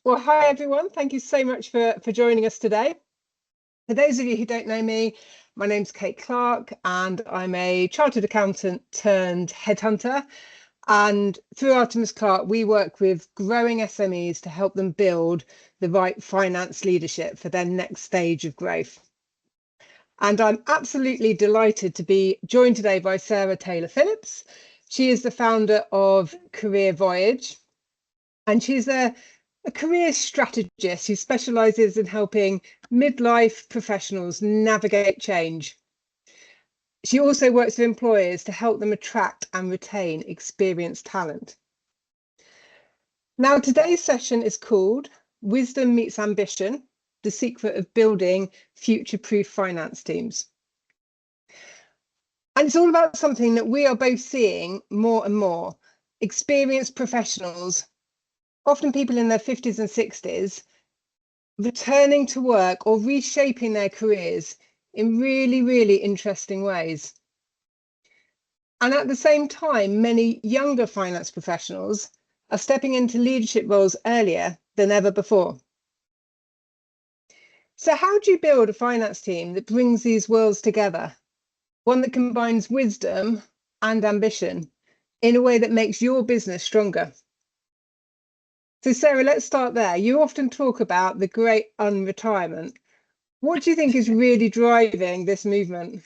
Well, hi everyone. Thank you so much for joining us today. For those of you who don't know me, my name's Kate Clarke and I'm a chartered accountant turned headhunter. And through Artemis Clarke, we work with growing SMEs to help them build the right finance leadership for their next stage of growth. And I'm absolutely delighted to be joined today by Sarah Taylor Phillips. She is the founder of Career Voyage, and she's a career strategist who specialises in helping midlife professionals navigate change. She also works with employers to help them attract and retain experienced talent. Now, today's session is called Wisdom Meets Ambition, the secret of building future-proof finance teams. And it's all about something that we are both seeing more and more. Experienced professionals, often people in their 50s and 60s, returning to work or reshaping their careers in really, really interesting ways. And at the same time, many younger finance professionals are stepping into leadership roles earlier than ever before. So how do you build a finance team that brings these worlds together? One that combines wisdom and ambition in a way that makes your business stronger. So Sarah, let's start there. You often talk about the Great Unretirement. What do you think is really driving this movement?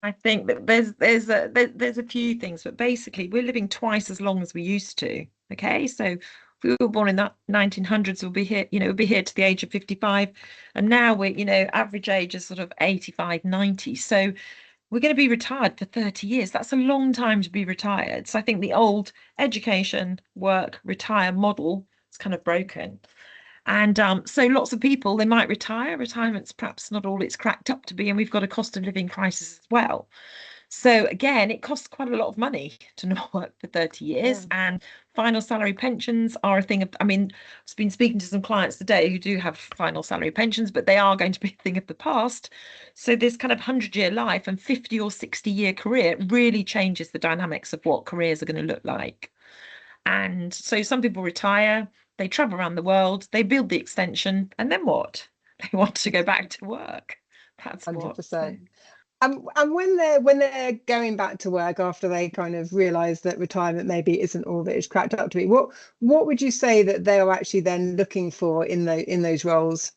I think that there's a few things, but basically we're living twice as long as we used to. Okay, so if we were born in the 1900s, we'll be here, we'll be here to the age of 55, and now we're, average age is sort of 85, 90. So we're going to be retired for 30 years. That's a long time to be retired. So I think the old education, work, retire model is kind of broken. And so lots of people, they might retire. Retirement's perhaps not all it's cracked up to be, and we've got a cost of living crisis as well. So again, it costs quite a lot of money to not work for 30 years. Yeah. And final salary pensions are a thing of, I've been speaking to some clients today who do have final salary pensions, but they are going to be a thing of the past. So this kind of 100-year life and 50 or 60-year career really changes the dynamics of what careers are going to look like. And so some people retire, they travel around the world, they build the extension, and then what? They want to go back to work. That's 100%. And when they're going back to work after they kind of realise that retirement maybe isn't all that it's cracked up to be, what would you say that they are actually then looking for in those roles?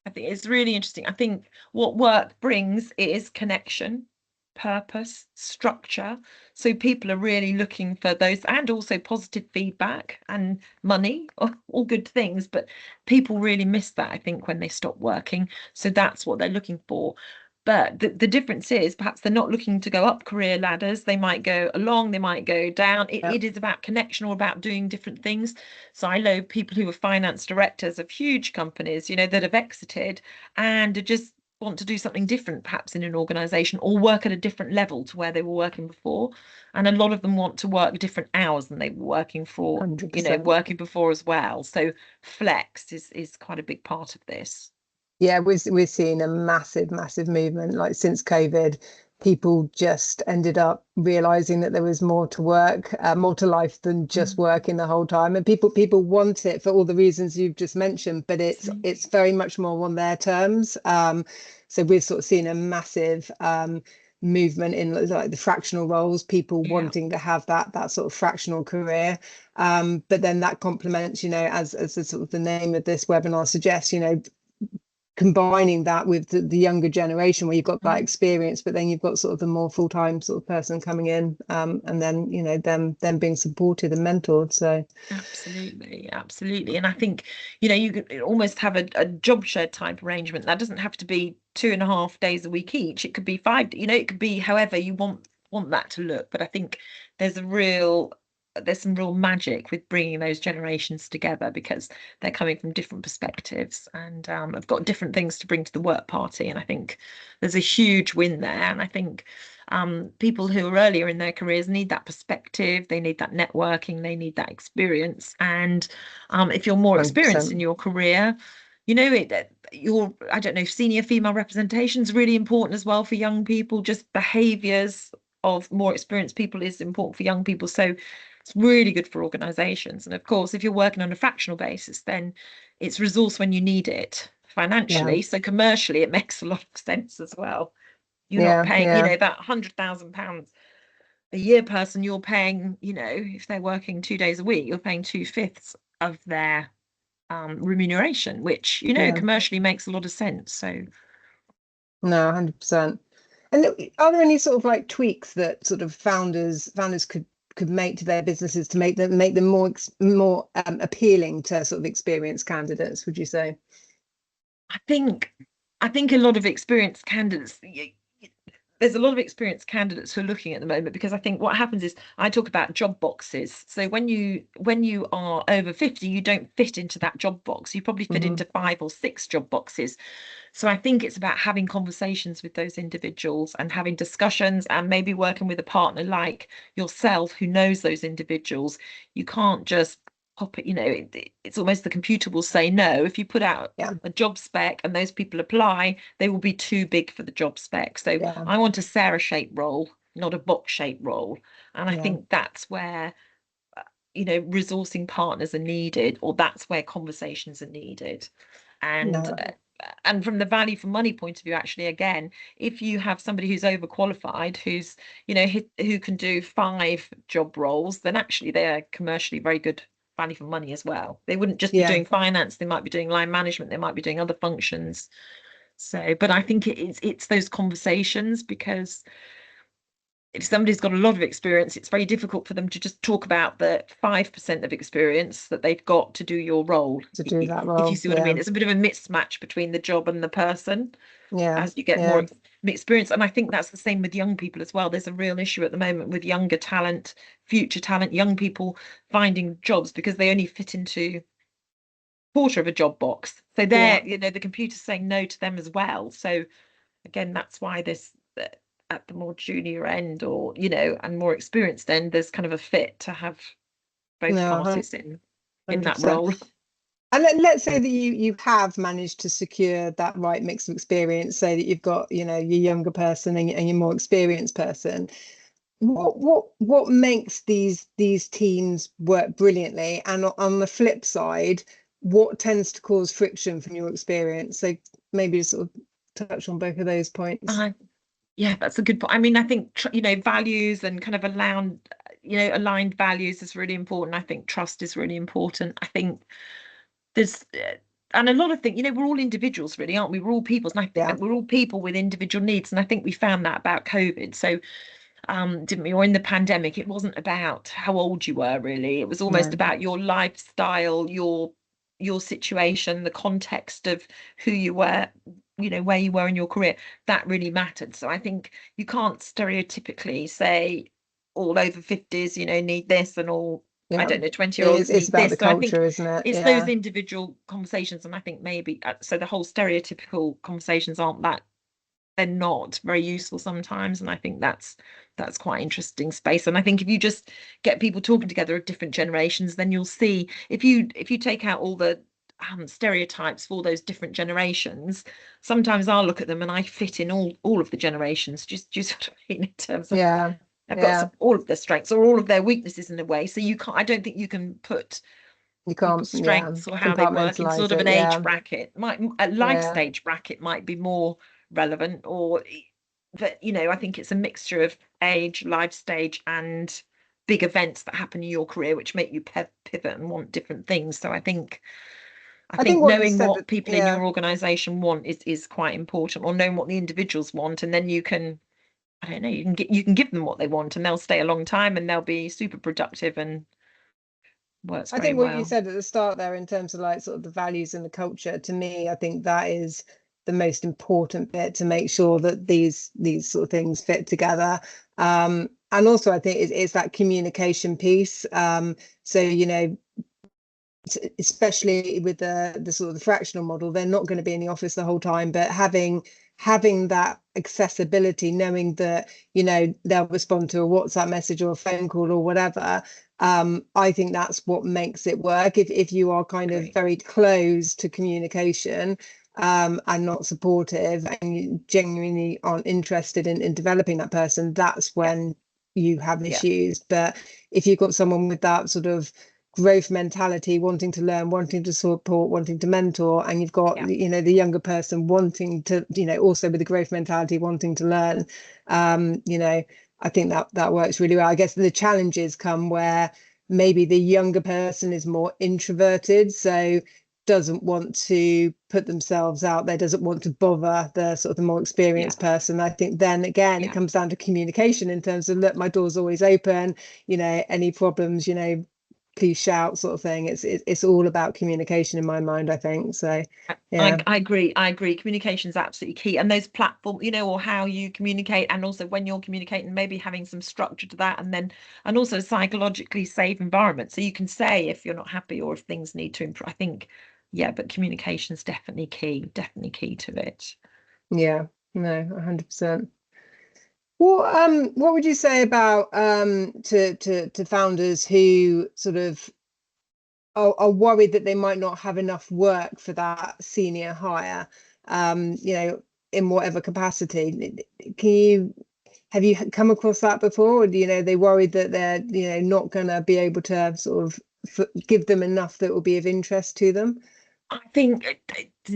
I think it's really interesting. I think what work brings is connection, purpose, structure. So people are really looking for those, and also positive feedback and money, all good things, but people really miss that, I think, when they stop working. So that's what they're looking for. But the difference is perhaps they're not looking to go up career ladders. They might go along, they might go down. It is about connection or about doing different things. So I know people who are finance directors of huge companies, that have exited and just want to do something different, perhaps in an organization, or work at a different level to where they were working before. And a lot of them want to work different hours than they were working for, 100%. Working before as well. So flex is quite a big part of this. Yeah, we're seeing a massive movement. Like since COVID, people just ended up realizing that there was more to work, more to life than just working the whole time. And people want it for all the reasons you've just mentioned, but it's very much more on their terms. So we've sort of seen a massive movement in like the fractional roles, people wanting to have that sort of fractional career. But then that complements, as the sort of the name of this webinar suggests, combining that with the younger generation where you've got that experience, but then you've got sort of the more full-time sort of person coming in, and then them being supported and mentored. So absolutely. And I think you could almost have a job share type arrangement. That doesn't have to be 2.5 days a week each. It could be 5. It could be however you want that to look. But I think there's some real magic with bringing those generations together, because they're coming from different perspectives and have got different things to bring to the work party. And I think there's a huge win there. And I think people who are earlier in their careers need that perspective, they need that networking, they need that experience. And if you're more experienced 100%. In your career, I don't know, senior female representation is really important as well for young people. Just behaviours of more experienced people is important for young people. So It's really good for organizations. And of course, if you're working on a fractional basis, then it's resource when you need it financially. So commercially, it makes a lot of sense as well. You're not paying, that £100,000 a year person, you're paying, if they're working 2 days a week, you're paying 2/5 of their remuneration, which, commercially makes a lot of sense. So no, 100%. And are there any sort of like tweaks that sort of founders could make to their businesses to make them more appealing to sort of experienced candidates, would you say? I think a lot of experienced candidates, there's a lot of experienced candidates who are looking at the moment, because I think what happens is, I talk about job boxes. So when you are over 50, you don't fit into that job box. You probably fit into 5 or 6 job boxes. So I think it's about having conversations with those individuals and having discussions, and maybe working with a partner like yourself who knows those individuals. You can't just pop it, it's almost the computer will say no. If you put out a job spec and those people apply, they will be too big for the job spec. So I want a Sarah-shaped role, not a box-shaped role. And I think that's where resourcing partners are needed, or that's where conversations are needed. And from the value for money point of view, actually, again, if you have somebody who's overqualified, who's who can do 5 job roles, then actually they're commercially very good value for money as well. They wouldn't just be doing finance, they might be doing line management, they might be doing other functions. So, but I think it's those conversations, because if somebody's got a lot of experience, it's very difficult for them to just talk about the 5% of experience that they've got to do your role. To do that role, if you see what I mean. It's a bit of a mismatch between the job and the person as you get more experience. And I think that's the same with young people as well. There's a real issue at the moment with younger talent, future talent, young people finding jobs because they only fit into quarter of a job box. So they're, the computer's saying no to them as well. So again, that's why this at the more junior end, or and more experienced end, there's kind of a fit to have both parties in that role. And let's say that you have managed to secure that right mix of experience, so that you've got your younger person and your more experienced person. What makes these teams work brilliantly, and on the flip side, what tends to cause friction from your experience? So maybe sort of touch on both of those points. Yeah, that's a good point. I mean, I think values and kind of aligned values is really important. I think trust is really important. I think there's and a lot of things, we're all individuals, really, aren't we? We're all people, and I think we're all people with individual needs. And I think we found that about COVID. So didn't we? Or in the pandemic, it wasn't about how old you were, really. It was almost about your lifestyle, your situation, the context of who you were, where you were in your career. That really mattered. So I think you can't stereotypically say all over 50s, need this, and all, I don't know, 20-year-olds it's about this. the culture, isn't it? It's those individual conversations. And I think maybe, so the whole stereotypical conversations they're not very useful sometimes. And I think that's quite interesting space. And I think if you just get people talking together of different generations, then you'll see, if you take out all the stereotypes for those different generations, sometimes I'll look at them and I fit in all of the generations, just sort of in terms of I've got all of their strengths or all of their weaknesses in a way. So I don't think you can put strengths or how they work in sort of an age bracket. A life stage bracket might be more relevant, or that I think it's a mixture of age, life stage, and big events that happen in your career which make you pivot and want different things. So I think knowing what people in your organization want is quite important, or knowing what the individuals want, and then you can, I don't know, you can give them what they want, and they'll stay a long time and they'll be super productive and works very well. I think what you said at the start there, in terms of like sort of the values and the culture, to me, I think that is the most important bit, to make sure that these sort of things fit together. And also I think it's that communication piece. So especially with the sort of the fractional model, they're not going to be in the office the whole time, but having that accessibility, knowing that they'll respond to a WhatsApp message or a phone call or whatever. I think that's what makes it work. If you are kind of very close to communication and not supportive, and you genuinely aren't interested in developing that person, that's when you have issues. But if you've got someone with that sort of growth mentality, wanting to learn, wanting to support, wanting to mentor, and you've got the younger person wanting to, also with the growth mentality, wanting to learn, I think that works really well. I guess the challenges come where maybe the younger person is more introverted, so doesn't want to put themselves out there, doesn't want to bother the sort of the more experienced person. I think then again it comes down to communication in terms of, look, my door's always open, any problems, please shout, sort of thing. It's all about communication in my mind, I think. So I agree. Communication is absolutely key, and those platforms, or how you communicate, and also when you're communicating, maybe having some structure to that, and also a psychologically safe environment, so you can say if you're not happy or if things need to improve. I think, but communication is definitely key to it. No, 100%. What would you say about to founders who sort of are worried that they might not have enough work for that senior hire, in whatever capacity? Have you come across that before? Or, they worried that they're, not going to be able to sort of give them enough that will be of interest to them? I think it's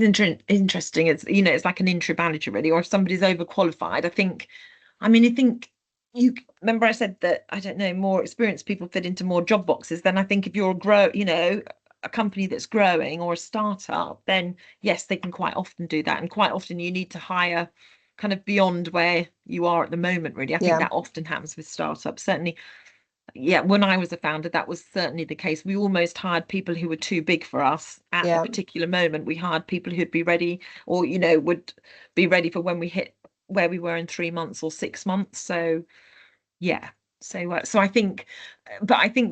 interesting. It's, it's like an interim manager really, or if somebody's overqualified. I think you remember I said that, I don't know, more experienced people fit into more job boxes. Then I think if you're a company that's growing or a startup, then yes, they can quite often do that. And quite often you need to hire kind of beyond where you are at the moment, really. I think that often happens with startups. Certainly, when I was a founder, that was certainly the case. We almost hired people who were too big for us at a particular moment. We hired people who'd be ready, or, would be ready for when we hit where we were in 3 months or 6 months. So so I think,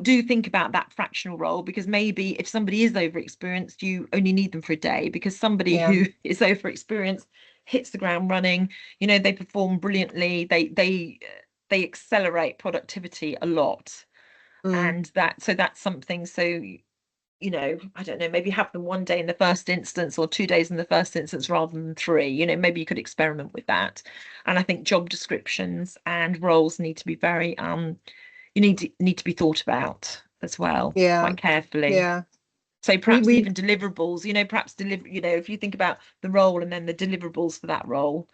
do think about that fractional role, because maybe if somebody is over experienced, you only need them for a day, because somebody who is over experienced hits the ground running, they perform brilliantly, they accelerate productivity a lot. And that's something. So I don't know, maybe have them 1 day in the first instance or 2 days in the first instance rather than 3. Maybe you could experiment with that. And I think job descriptions and roles need to be very need to be thought about as well, quite carefully. So perhaps even deliverables, perhaps if you think about the role and then the deliverables for that role,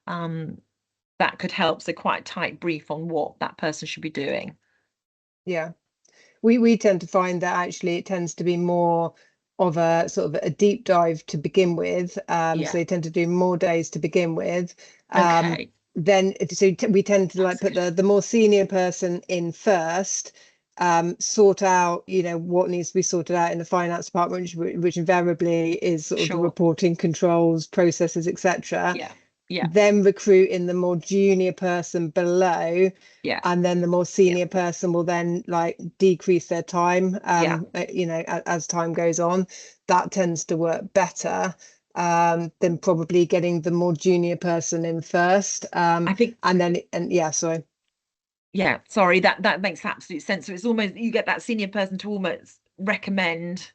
that could help. So quite a tight brief on what that person should be doing. We tend to find that actually it tends to be more of a sort of a deep dive to begin with. So they tend to do more days to begin with. Then we tend to put the more senior person in first, sort out, what needs to be sorted out in the finance department, which invariably is sort of the reporting, controls, processes, etc. Then recruit in the more junior person below, and then the more senior person will then decrease their time, as time goes on. That tends to work better than probably getting the more junior person in first. I think, sorry, that makes absolute sense. So it's almost, you get that senior person to almost recommend,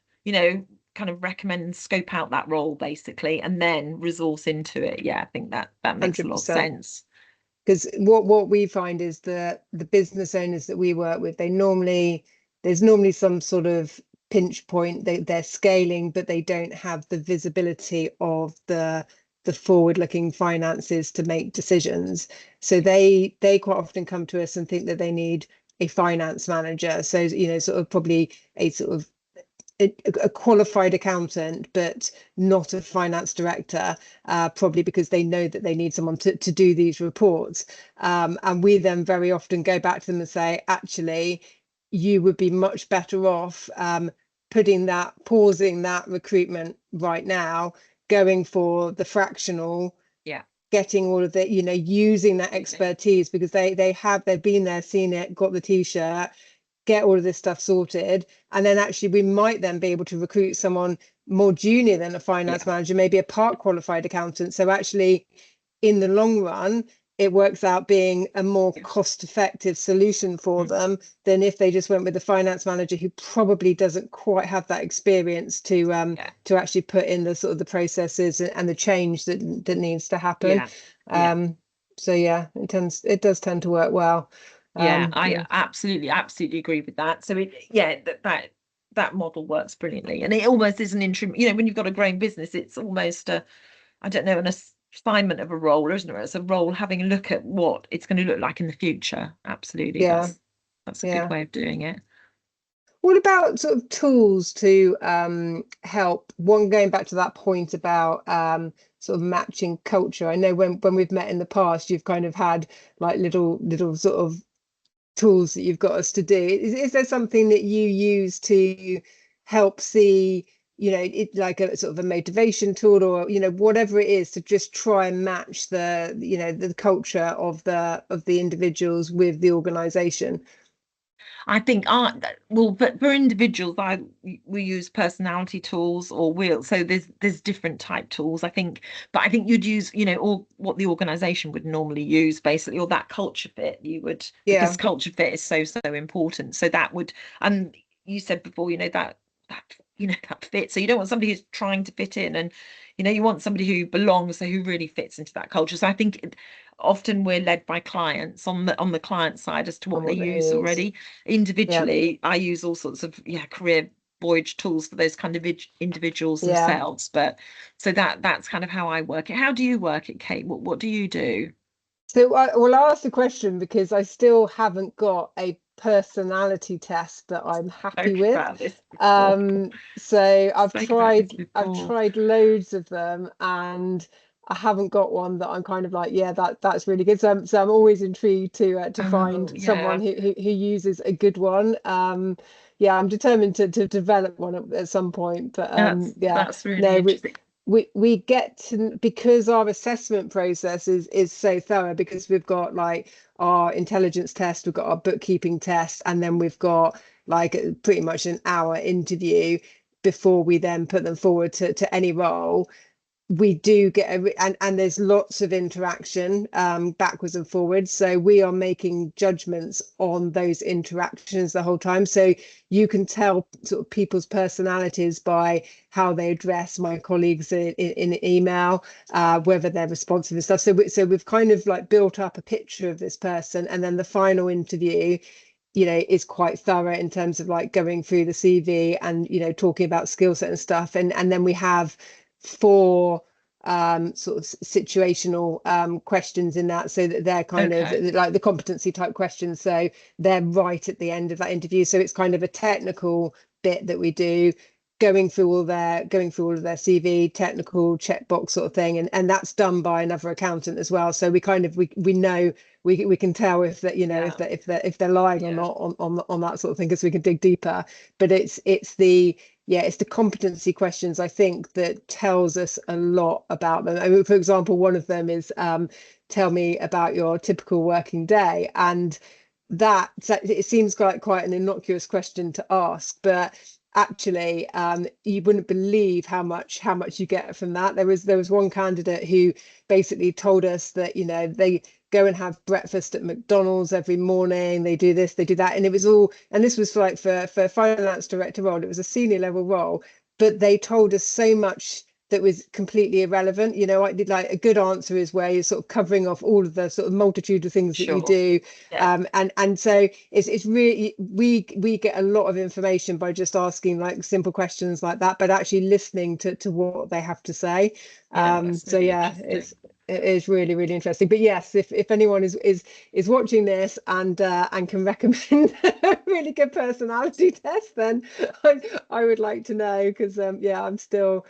kind of recommend and scope out that role basically, and then resource into it. I think that makes 100%. A lot of sense. Because what we find is that the business owners that we work with, there's normally some sort of pinch point. They're scaling, but they don't have the visibility of the forward-looking finances to make decisions. So they quite often come to us and think that they need a finance manager. So sort of probably a sort of a qualified accountant, but not a finance director, probably because they know that they need someone to do these reports. And we then very often go back to them and say, actually, you would be much better off pausing that recruitment right now, going for the fractional, getting all of the, using that expertise, because they've been there, seen it, got the t-shirt, get all of this stuff sorted, and then actually we might then be able to recruit someone more junior than a finance manager, maybe a part qualified accountant. So actually in the long run it works out being a more cost-effective solution for them than if they just went with the finance manager who probably doesn't quite have that experience to actually put in the sort of the processes and the change that needs to happen. So it does tend to work well. Yeah, I absolutely agree with that. So that model works brilliantly, and it almost is an interim. You know, when you've got a growing business, it's almost I don't know, an assignment of a role, isn't it? It's a role having a look at what it's going to look like in the future. Absolutely, that's a good way of doing it. What about sort of tools to help? One, going back to that point about sort of matching culture. I know when we've met in the past, you've kind of had like little sort of tools that you've got us to do. Is there something that you use to help see, you know, it like a sort of a motivation tool, or, you know, whatever it is, to just try and match the, you know, the culture of the individuals with the organization? I think but for individuals, we use personality tools, or so there's different type tools, I think, but I think you'd use, you know, or what the organization would normally use, basically, or that culture fit you would, because culture fit is so important. So that would, and you said before, you know, that you know, that fit. So you don't want somebody who's trying to fit in, and you know, you want somebody who belongs, so who really fits into that culture. So I think often we're led by clients on the client side as to what they use already. Individually, I use all sorts of career voyage tools for those kind of individuals themselves. But so that's kind of how I work it. How do you work it, Kate? What do you do? So I'll ask the question because I still haven't got a personality test that I'm happy with. So I've tried loads of them, and I haven't got one that I'm kind of like, that's really good. So I'm always intrigued to find someone who uses a good one. I'm determined to develop one at some point. But that's really interesting. We get to, because our assessment process is so thorough, because we've got like our intelligence test, we've got our bookkeeping test, and then we've got like pretty much an hour interview before we then put them forward to any role. We do get and there's lots of interaction backwards and forwards, so we are making judgments on those interactions the whole time. So you can tell sort of people's personalities by how they address my colleagues in email, whether they're responsive and stuff. So we've kind of like built up a picture of this person, and then the final interview, you know, is quite thorough in terms of like going through the CV and, you know, talking about skill set and stuff, and then we have 4 sort of situational questions in that, so that they're kind of like the competency type questions, so they're right at the end of that interview. So it's kind of a technical bit that we do, going through all of their CV, technical checkbox sort of thing, and that's done by another accountant as well. So we kind of we know we can tell if that, you know, if they're lying or not on that sort of thing, because we can dig deeper. But it's the competency questions, I think, that tells us a lot about them. I mean, for example, one of them is tell me about your typical working day, and that, it seems quite an innocuous question to ask, but actually you wouldn't believe how much you get from that. There was one candidate who basically told us that, you know, they go and have breakfast at McDonald's every morning, they do this, they do that, and it was all, and this was for a finance director role, it was a senior level role, but they told us so much that was completely irrelevant. You know, I did like a good answer is where you're sort of covering off all of the sort of multitude of things that you do. And so it's really, we get a lot of information by just asking like simple questions like that, but actually listening to what they have to say. It is really, really interesting. But yes, if anyone is watching this and can recommend a really good personality test, then I would like to know, because I'm still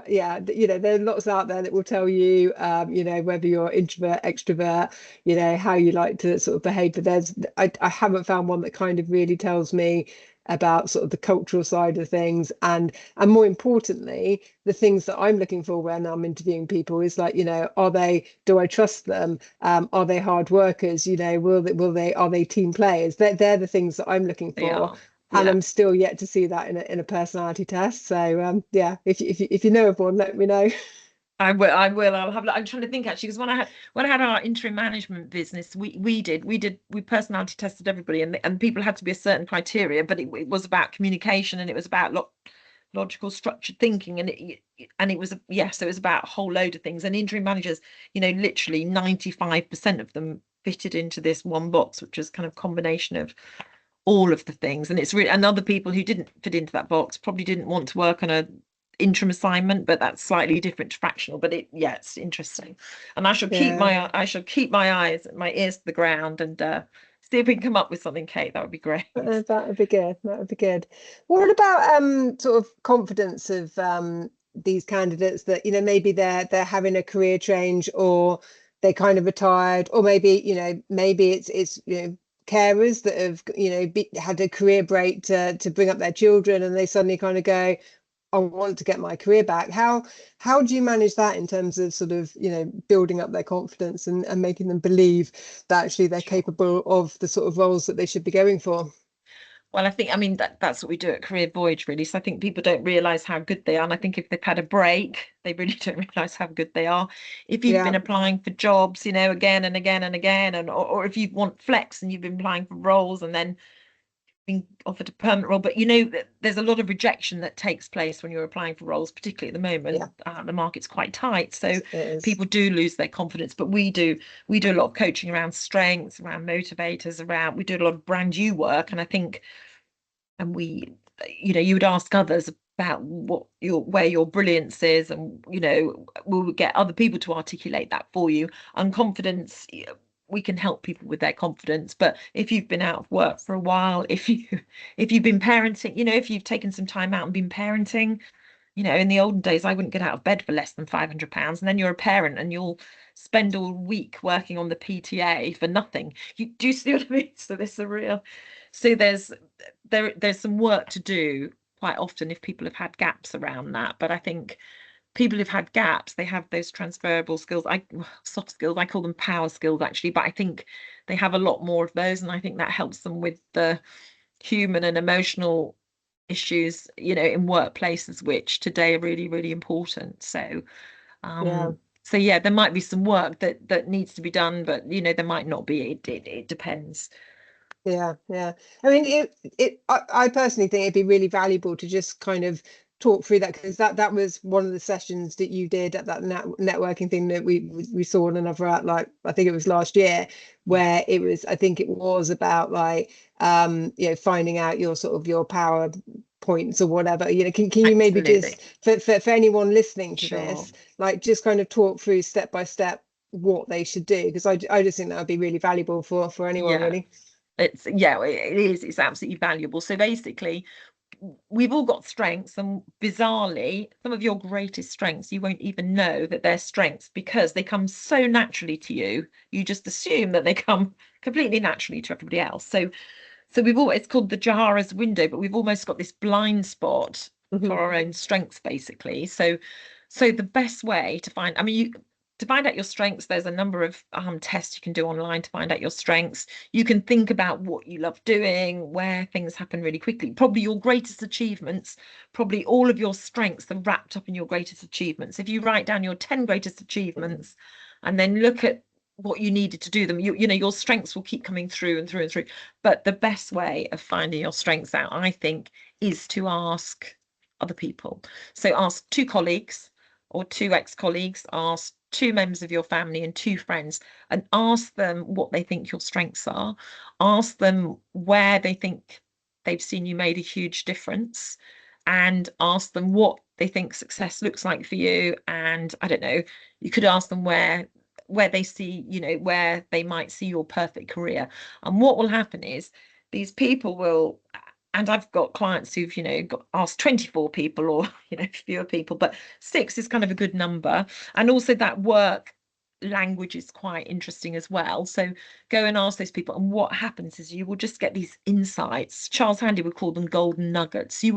you know, there are lots out there that will tell you you know, whether you're introvert, extrovert, you know, how you like to sort of behave. But I haven't found one that kind of really tells me about sort of the cultural side of things, and more importantly, the things that I'm looking for when I'm interviewing people is like, you know, do I trust them? Are they hard workers? You know, are they team players? They're the things that I'm looking for. And I'm still yet to see that in a personality test. So if you know of one, let me know. I will. I'll have. I'm trying to think actually, because when I had our interim management business, we personality tested everybody, and people had to be a certain criteria, but it was about communication, and it was about logical, structured thinking, and it was so it was about a whole load of things. And interim managers, you know, literally 95% of them fitted into this one box, which is kind of combination of all of the things. And it's really, and other people who didn't fit into that box probably didn't want to work on a interim assignment, but that's slightly different to fractional. But it's interesting. And I shall keep my eyes and my ears to the ground and see if we can come up with something, Kate. That would be great. That would be good. That would be good. What about sort of confidence of these candidates that, you know, maybe they're having a career change, or they kind of retired, or maybe, you know, maybe it's you know, carers that have, you know, had a career break to bring up their children, and they suddenly kind of go, I want to get my career back. How do you manage that in terms of sort of, you know, building up their confidence and making them believe that actually they're capable of the sort of roles that they should be going for? Well, I mean, that's what we do at Career Voyage, really. So I think people don't realise how good they are. And I think if they've had a break, they really don't realise how good they are. If you've been applying for jobs, you know, again and again and again, and or if you want flex and you've been applying for roles and then being offered a permanent role, but you know, there's a lot of rejection that takes place when you're applying for roles, particularly at the moment. The market's quite tight, so people do lose their confidence. But we do a lot of coaching around strengths, around motivators, we do a lot of brand new work. And I think, and we, you know, you would ask others about where your brilliance is, and, you know, we'll get other people to articulate that for you. And confidence, we can help people with their confidence. But if you've been out of work for a while, if you've been parenting, you know, if you've taken some time out and been parenting, you know, in the olden days, I wouldn't get out of bed for less than £500, and then you're a parent and you'll spend all week working on the PTA for nothing. Do you see what I mean? So there's some work to do quite often if people have had gaps around that. But I think people who've had gaps, they have those transferable skills, soft skills, I call them power skills actually, but I think they have a lot more of those, and I think that helps them with the human and emotional issues, you know, in workplaces, which today are really, really important. So there might be some work that needs to be done, but, you know, there might not be. It depends. I mean, I personally think it'd be really valuable to just kind of talk through that, because that was one of the sessions that you did at that networking thing that we saw on another at, like, I think it was last year, where I think it was about like you know, finding out your sort of your power points or whatever, you know. Can you maybe just for anyone listening to this, like, just kind of talk through step by step what they should do, because I just think that would be really valuable for anyone, really. It is. It's absolutely valuable. So basically, we've all got strengths, and bizarrely, some of your greatest strengths, you won't even know that they're strengths because they come so naturally to you. You just assume that they come completely naturally to everybody else. So it's called the Jahara's window, but we've almost got this blind spot for our own strengths, basically. So the best way to find, to find out your strengths, there's a number of tests you can do online to find out your strengths. You can think about what you love doing, where things happen really quickly. Probably your greatest achievements, probably all of your strengths are wrapped up in your greatest achievements. If you write down your 10 greatest achievements and then look at what you needed to do them, you know, your strengths will keep coming through and through and through. But the best way of finding your strengths out, I think, is to ask other people. So ask 2 colleagues or 2 ex-colleagues, ask 2 members of your family and 2 friends, and ask them what they think your strengths are. Ask them where they think they've seen you made a huge difference, and ask them what they think success looks like for you. And I don't know, you could ask them where they see, you know, where they might see your perfect career. And what will happen is these people will, and I've got clients who've, you know, got asked 24 people, or, you know, fewer people, but 6 is kind of a good number. And also that work language is quite interesting as well. So go and ask those people, and what happens is you will just get these insights. Charles Handy would call them golden nuggets. You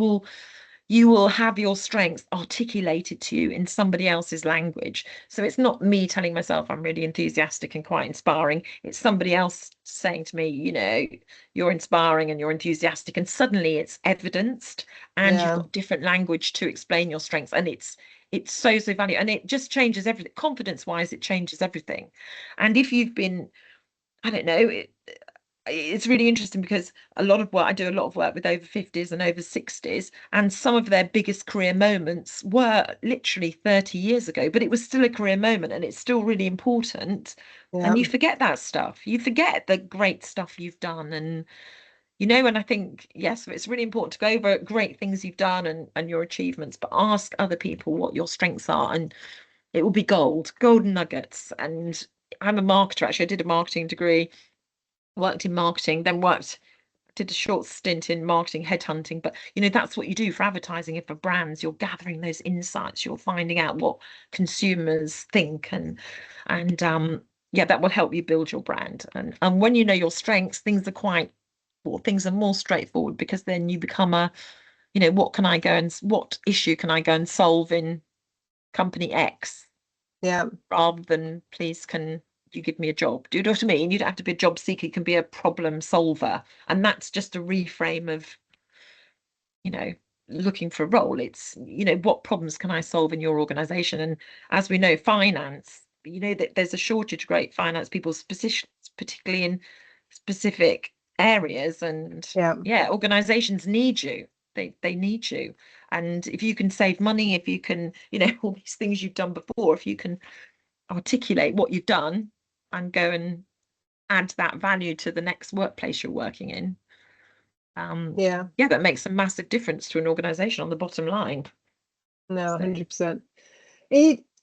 will have your strengths articulated to you in somebody else's language. So it's not me telling myself I'm really enthusiastic and quite inspiring. It's somebody else saying to me, you know, you're inspiring and you're enthusiastic, and suddenly it's evidenced, and you've got different language to explain your strengths. And it's so valuable, and it just changes everything. Confidence wise, it changes everything. And if you've been, I don't know, it's really interesting because a lot of work, I do a lot of work with over 50s and over 60s, and some of their biggest career moments were literally 30 years ago, but it was still a career moment and it's still really important. Yeah. And you forget that stuff. You forget the great stuff you've done. And, you know, and I think, yes, it's really important to go over great things you've done and your achievements, but ask other people what your strengths are, and it will be golden nuggets. And I'm a marketer, actually. I did a marketing degree, worked in marketing, then did a short stint in marketing headhunting. But you know, that's what you do for advertising and for brands. You're gathering those insights, you're finding out what consumers think, and yeah, that will help you build your brand. And when you know your strengths, things are more straightforward, because then you become you know, what issue can I go and solve in company X, Yeah. rather than, please, can you give me a job? Do you know what I mean? You don't have to be a job seeker, you can be a problem solver. And that's just a reframe of, you know, looking for a role. It's, you know, what problems can I solve in your organization? And as we know, finance, you know, that there's a shortage of great finance people, particularly in specific areas. And Yeah. yeah, organizations need you. They need you. And if you can save money, if you can, you know, all these things you've done before, if you can articulate what you've done and go and add that value to the next workplace you're working in, Yeah. yeah, that makes a massive difference to an organization on the bottom line. No, So 100%.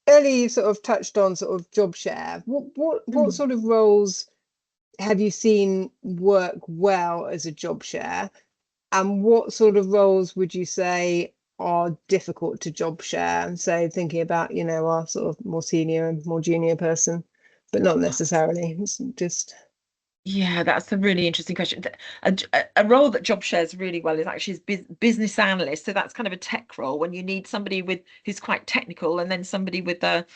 Earlier you sort of touched on sort of job share. What sort of roles have you seen work well as a job share? And what sort of roles would you say are difficult to job share? And so thinking about, you know, our sort of more senior and more junior person, but not necessarily. It's just yeah, that's a really interesting question. A role that job shares really well is actually business analyst. So that's kind of a tech role, when you need somebody who's quite technical, and then somebody with a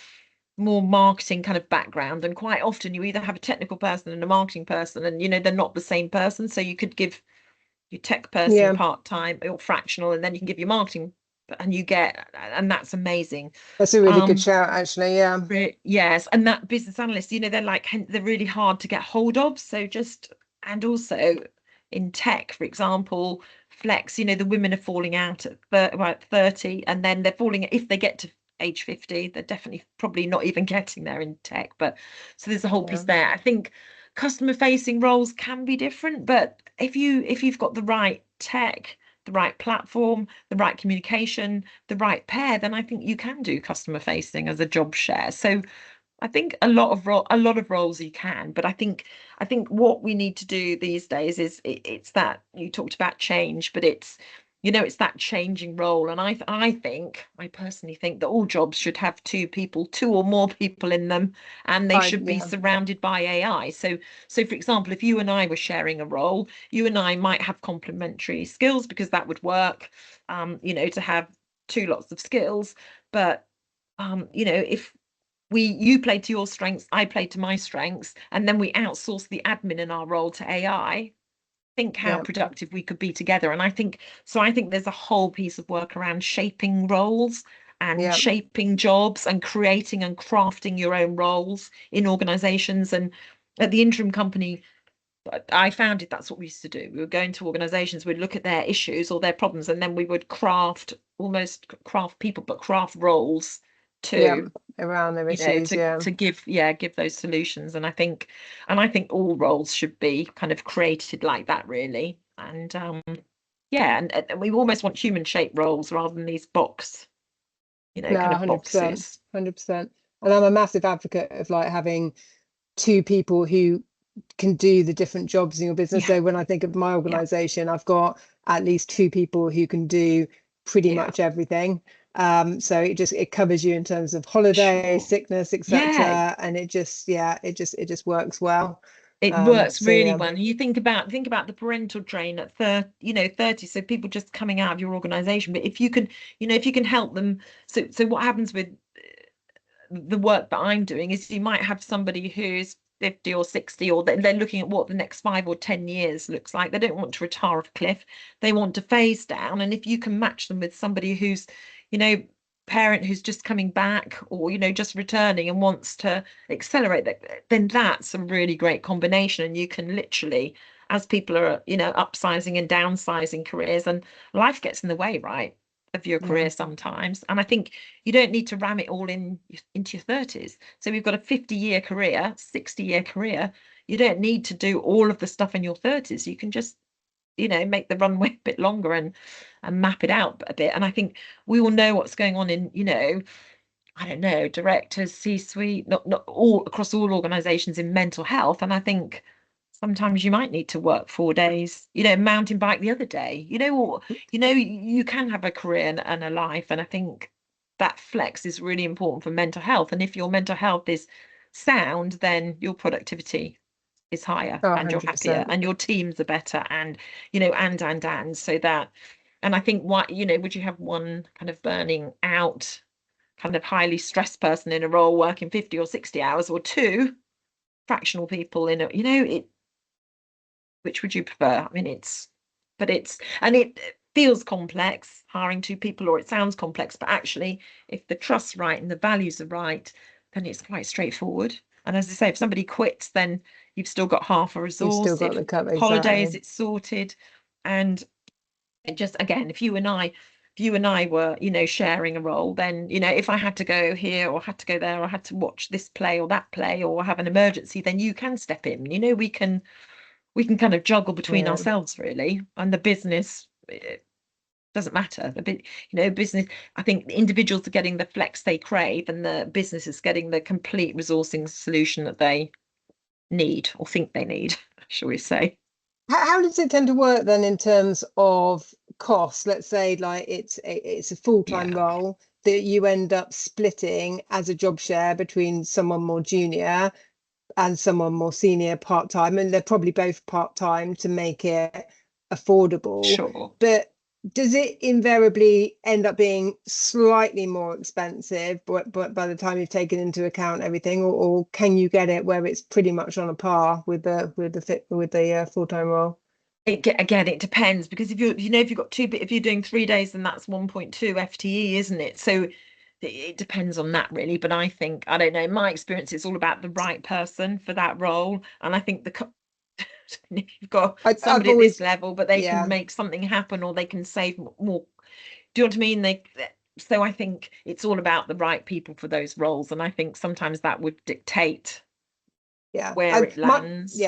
more marketing kind of background. And quite often you either have a technical person and a marketing person, and you know, they're not the same person. So you could give your tech person yeah, part-time or fractional, and then you can give your marketing, and that's amazing. that's a really good shout, actually. Yeah, Yes, and that business analyst, you know, they're really hard to get hold of. So and also in tech, for example, flex, you know, the women are falling out at about 30, and then they're falling, if they get to age 50, they're definitely probably not even getting there in tech. But so there's a whole piece yeah, there. I think customer facing roles can be different, but if you've got the right tech, the right platform, the right communication, the right pair, then I think you can do customer facing as a job share. So I think a lot of roles you can, but I think what we need to do these days is, it's that you talked about change, but it's, you know, it's that changing role. And I personally think that all jobs should have two or more people in them, and they should be yeah, surrounded by AI. So for example, if you and I were sharing a role, you and I might have complementary skills, because that would work, you know, to have two lots of skills. But you know, if you play to your strengths, I play to my strengths, and then we outsource the admin in our role to AI, think how yeah, productive we could be together. And I think there's a whole piece of work around shaping roles and yeah, shaping jobs and creating and crafting your own roles in organizations. And at the interim company I founded, that's what we used to do. We would go into organizations, we'd look at their issues or their problems, and then we would almost craft people, but craft roles yeah, too, around their you know, issues. Yeah, to give those solutions. And I think all roles should be kind of created like that, really. And yeah, and we almost want human shaped roles rather than these no, kind of 100%, boxes. 100%. And I'm a massive advocate of like having two people who can do the different jobs in your business. Yeah, So when I think of my yeah, organization, I've got at least two people who can do pretty yeah, much everything. So it covers you in terms of holiday, sure. sickness, Yeah, etc. And it just works well. it works So really yeah, well. And you think about the parental drain at 30, so people just coming out of your organization. But if you can help them, so what happens with the work that I'm doing is, you might have somebody who's 50 or 60, or they're looking at what the next 5 or 10 years looks like. They don't want to retire off a cliff. They want to phase down. And if you can match them with somebody who's, you know, parent who's just coming back, or, you know, just returning and wants to accelerate that, then that's a really great combination. And you can literally as people are, you know, upsizing and downsizing careers, and life gets in the way, right, of your career sometimes. And I think you don't need to ram it all into your 30s. So we've got a 50-year career, 60-year career. You don't need to do all of the stuff in your 30s. You can just, you know, make the runway a bit longer and map it out a bit. And I think we all know what's going on in, you know, I don't know, directors, C-suite, not all across all organizations in mental health. And I think sometimes you might need to work 4 days, you know, mountain bike the other day, you know, or, you know, you can have a career and a life. And I think that flex is really important for mental health. And if your mental health is sound, then your productivity is higher, and you're happier, 100%. and your teams are better, and, you know, and so that, and I think, what, you know, would you have one kind of burning out, kind of highly stressed person in a role working 50 or 60 hours, or two fractional people in a, you know, it, which would you prefer? I mean, and it feels complex hiring two people, or it sounds complex, but actually, if the trust's right and the values are right, then it's quite straightforward. And as I say, if somebody quits, then you've still got half a resource. You've still got if the cover, holidays, exactly. it's sorted. And it just, again, if you and I were, you know, sharing a role, then, you know, if I had to go here or had to go there, or had to watch this play or that play, or have an emergency, then you can step in. You know, we can kind of juggle between ourselves, really, and the business, it doesn't matter. You know, business, I think the individuals are getting the flex they crave, and the business is getting the complete resourcing solution that they need, or think they need, shall we say. How does it tend to work then in terms of cost? Let's say like it's a full-time role that you end up splitting as a job share between someone more junior and someone more senior part-time, and they're probably both part-time to make it affordable. Sure. But does it invariably end up being slightly more expensive, but by the time you've taken into account everything, or can you get it where it's pretty much on a par with the full-time role? Again, it depends, because if you've got if you're doing 3 days, then that's 1.2 FTE, isn't it? So it depends on that, really. But I think, I don't know, in my experience, it's all about the right person for that role. And I think if you've got somebody at this level, but they can make something happen, or they can save more. Do you know what I mean? So I think it's all about the right people for those roles. And I think sometimes that would dictate where it lands.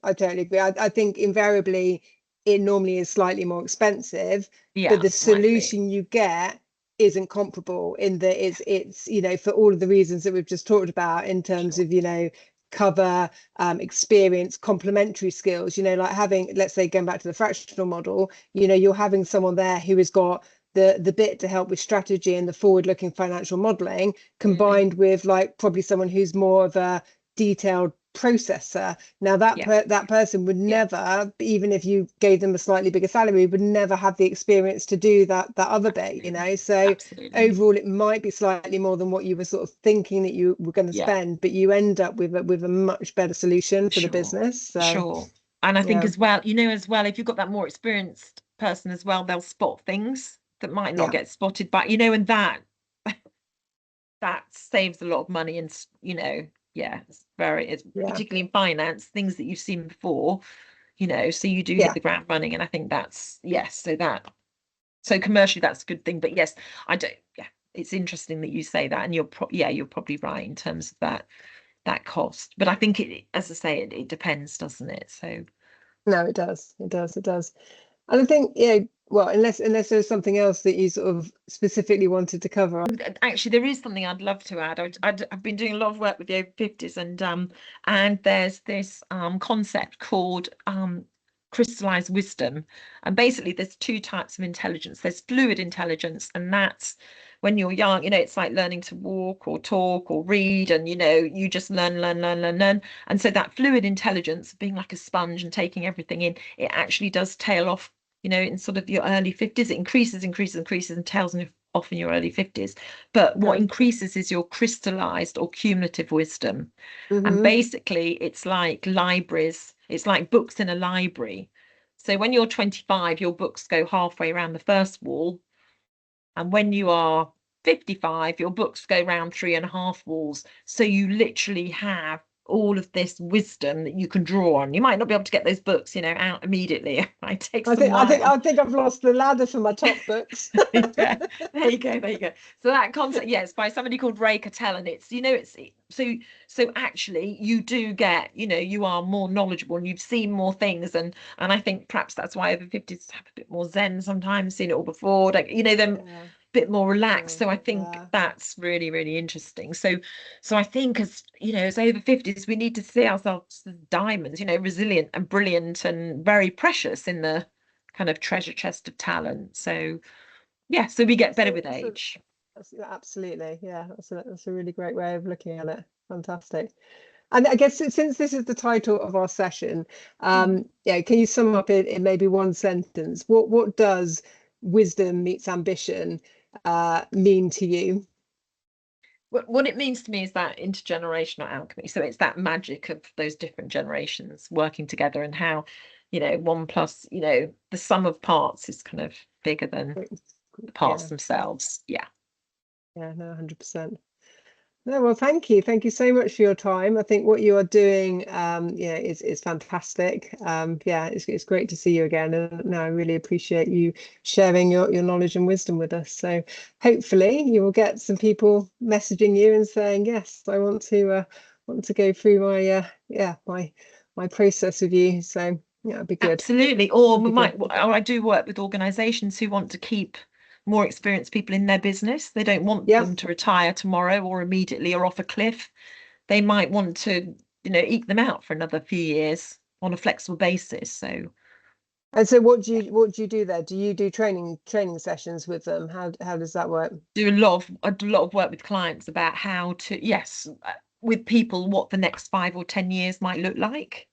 I totally agree. I think invariably it normally is slightly more expensive, but the solution you get isn't comparable, in that it's you know, for all of the reasons that we've just talked about, in terms of, you know, cover, experience, complementary skills, you know, like having, let's say, going back to the fractional model, you know, you're having someone there who has got the bit to help with strategy and the forward-looking financial modeling, combined with like probably someone who's more of a detailed processor. Now that person would never, even if you gave them a slightly bigger salary, would never have the experience to do that other bit, you know. So overall it might be slightly more than what you were sort of thinking that you were going to spend, but you end up with a much better solution for the business. So and I think as well, you know, if you've got that more experienced person as well, they'll spot things that might not get spotted by, you know, and that saves a lot of money. And, you know, it's particularly in finance, things that you've seen before, you know, so you do hit the ground running. And I think that's, so commercially that's a good thing. But yes, it's interesting that you say that, and you're probably right in terms of that cost. But I think as I say, it depends, doesn't it? So no, it does. And I think, well, unless there's something else that you sort of specifically wanted to cover. Actually, there is something I'd love to add. I've been doing a lot of work with the over 50s, and there's this concept called crystallized wisdom. And basically there's two types of intelligence. There's fluid intelligence, and that's when you're young, you know, it's like learning to walk or talk or read, and, you know, you just learn. And so that fluid intelligence, being like a sponge and taking everything in, it actually does tail off, you know, in sort of your early 50s. It increases and tails off in your early 50s. But what increases is your crystallized or cumulative wisdom. And basically it's like libraries, it's like books in a library. So when you're 25, your books go halfway around the first wall. And when you are 55, your books go around 3.5 walls. So you literally have all of this wisdom that you can draw on. You might not be able to get those books, you know, out immediately. It might take some while. I think I've lost the ladder for my top books. Yeah, there you go, there you go. So that concept, yeah, it's by somebody called Ray Cattell, and it's, you know, it's so actually you do get, you know, you are more knowledgeable and you've seen more things, and I think perhaps that's why over 50s have a bit more zen sometimes, seen it all before, like, you know, them bit more relaxed. So I think that's really, really interesting. So I think, as you know, as over 50s, we need to see ourselves as diamonds, you know, resilient and brilliant and very precious in the kind of treasure chest of talent. So yeah, so we get better with age. Absolutely, yeah, that's a really great way of looking at it. Fantastic. And I guess since this is the title of our session, yeah, can you sum up in maybe one sentence? What does wisdom meets ambition mean to you? What it means to me is that intergenerational alchemy. So it's that magic of those different generations working together, and how, you know, one plus, you know, the sum of parts is kind of bigger than the parts themselves. Yeah. Yeah, no, 100%. No, well, thank you so much for your time. I think what you are doing, yeah, is fantastic. Yeah, it's great to see you again, and no, I really appreciate you sharing your knowledge and wisdom with us. So hopefully you will get some people messaging you and saying, yes, I want to go through my my process with you. So yeah, it'd be good. Absolutely. Or we might, or I do work with organizations who want to keep more experienced people in their business. They don't want them to retire tomorrow or immediately or off a cliff. They might want to, you know, eke them out for another few years on a flexible basis. So, and so what do you do there? Do you do training sessions with them? How does that work? I do a lot of work with clients about how to, yes, with people, what the next 5 or 10 years might look like.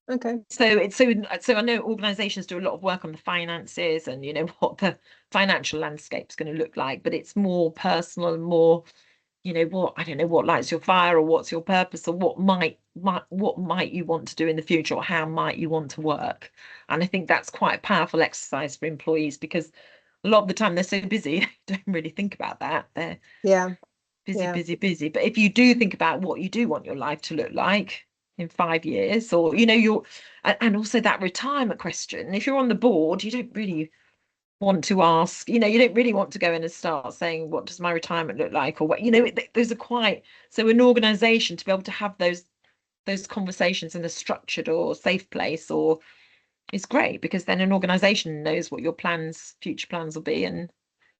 Okay. So it's so I know organizations do a lot of work on the finances and, you know, what the financial landscape is going to look like, but it's more personal and more, you know, what, I don't know, what lights your fire, or what's your purpose, or what might you want to do in the future, or how might you want to work. And I think that's quite a powerful exercise for employees, because a lot of the time they're so busy, they don't really think about that. They're busy. But if you do think about what you do want your life to look like in 5 years, or, you know, and also that retirement question, if you're on the board, you don't really want to ask, you know, you don't really want to go in and start saying, what does my retirement look like, or what, you know, those are quite, so an organization to be able to have those conversations in a structured or safe place, or is great, because then an organization knows what your future plans will be, and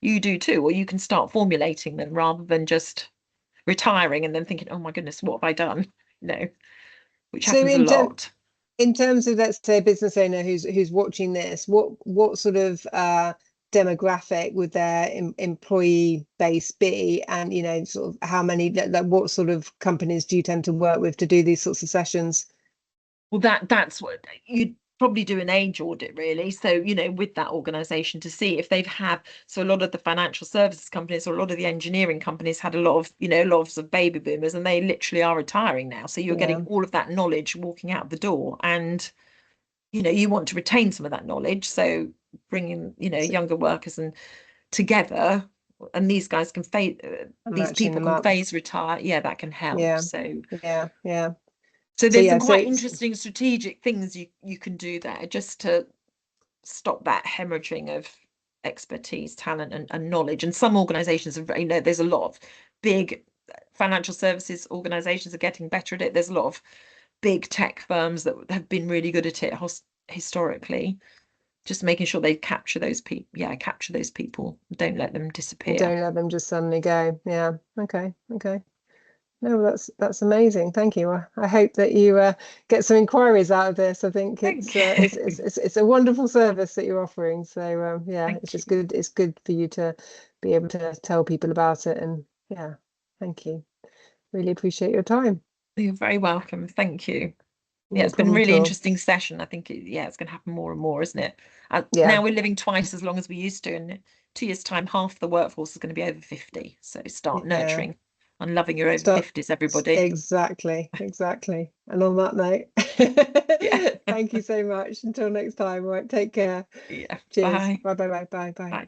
you do too, or you can start formulating them rather than just retiring and then thinking, oh my goodness, what have I done, you know, which happens a lot. In terms of, let's say, a business owner who's watching this, what sort of demographic would their employee base be, and, you know, sort of how many, like, what sort of companies do you tend to work with to do these sorts of sessions? Well, that's what you'd probably do, an age audit, really. So, you know, with that organization, to see if so a lot of the financial services companies or a lot of the engineering companies had a lot of, you know, lots of baby boomers, and they literally are retiring now. So you're getting all of that knowledge walking out the door, and, you know, you want to retain some of that knowledge. So bringing, you know, younger workers and together, and these guys can these people can phase retire. Yeah, that can help. So So there's some quite interesting strategic things you can do there, just to stop that hemorrhaging of expertise, talent, and knowledge. And some organizations are, you know, there's a lot of big financial services organizations are getting better at it. There's a lot of big tech firms that have been really good at it historically. Just making sure they capture those people. Yeah, capture those people. Don't let them disappear. Don't let them just suddenly go. Yeah. Okay. No, that's amazing. Thank you. I hope that you get some inquiries out of this. I think it's a wonderful service that you're offering. So yeah, it's just good. It's good for you to be able to tell people about it. And yeah, thank you. Really appreciate your time. You're very welcome. Thank you. Yeah, it's been a really interesting session. I think it's going to happen more and more, isn't it? Now we're living twice as long as we used to, and 2 years' time, half the workforce is going to be over 50. So start nurturing and loving your over 50s, everybody. Exactly. And on that note, thank you so much. Until next time. All right, take care. Yeah. Cheers. Bye. Bye.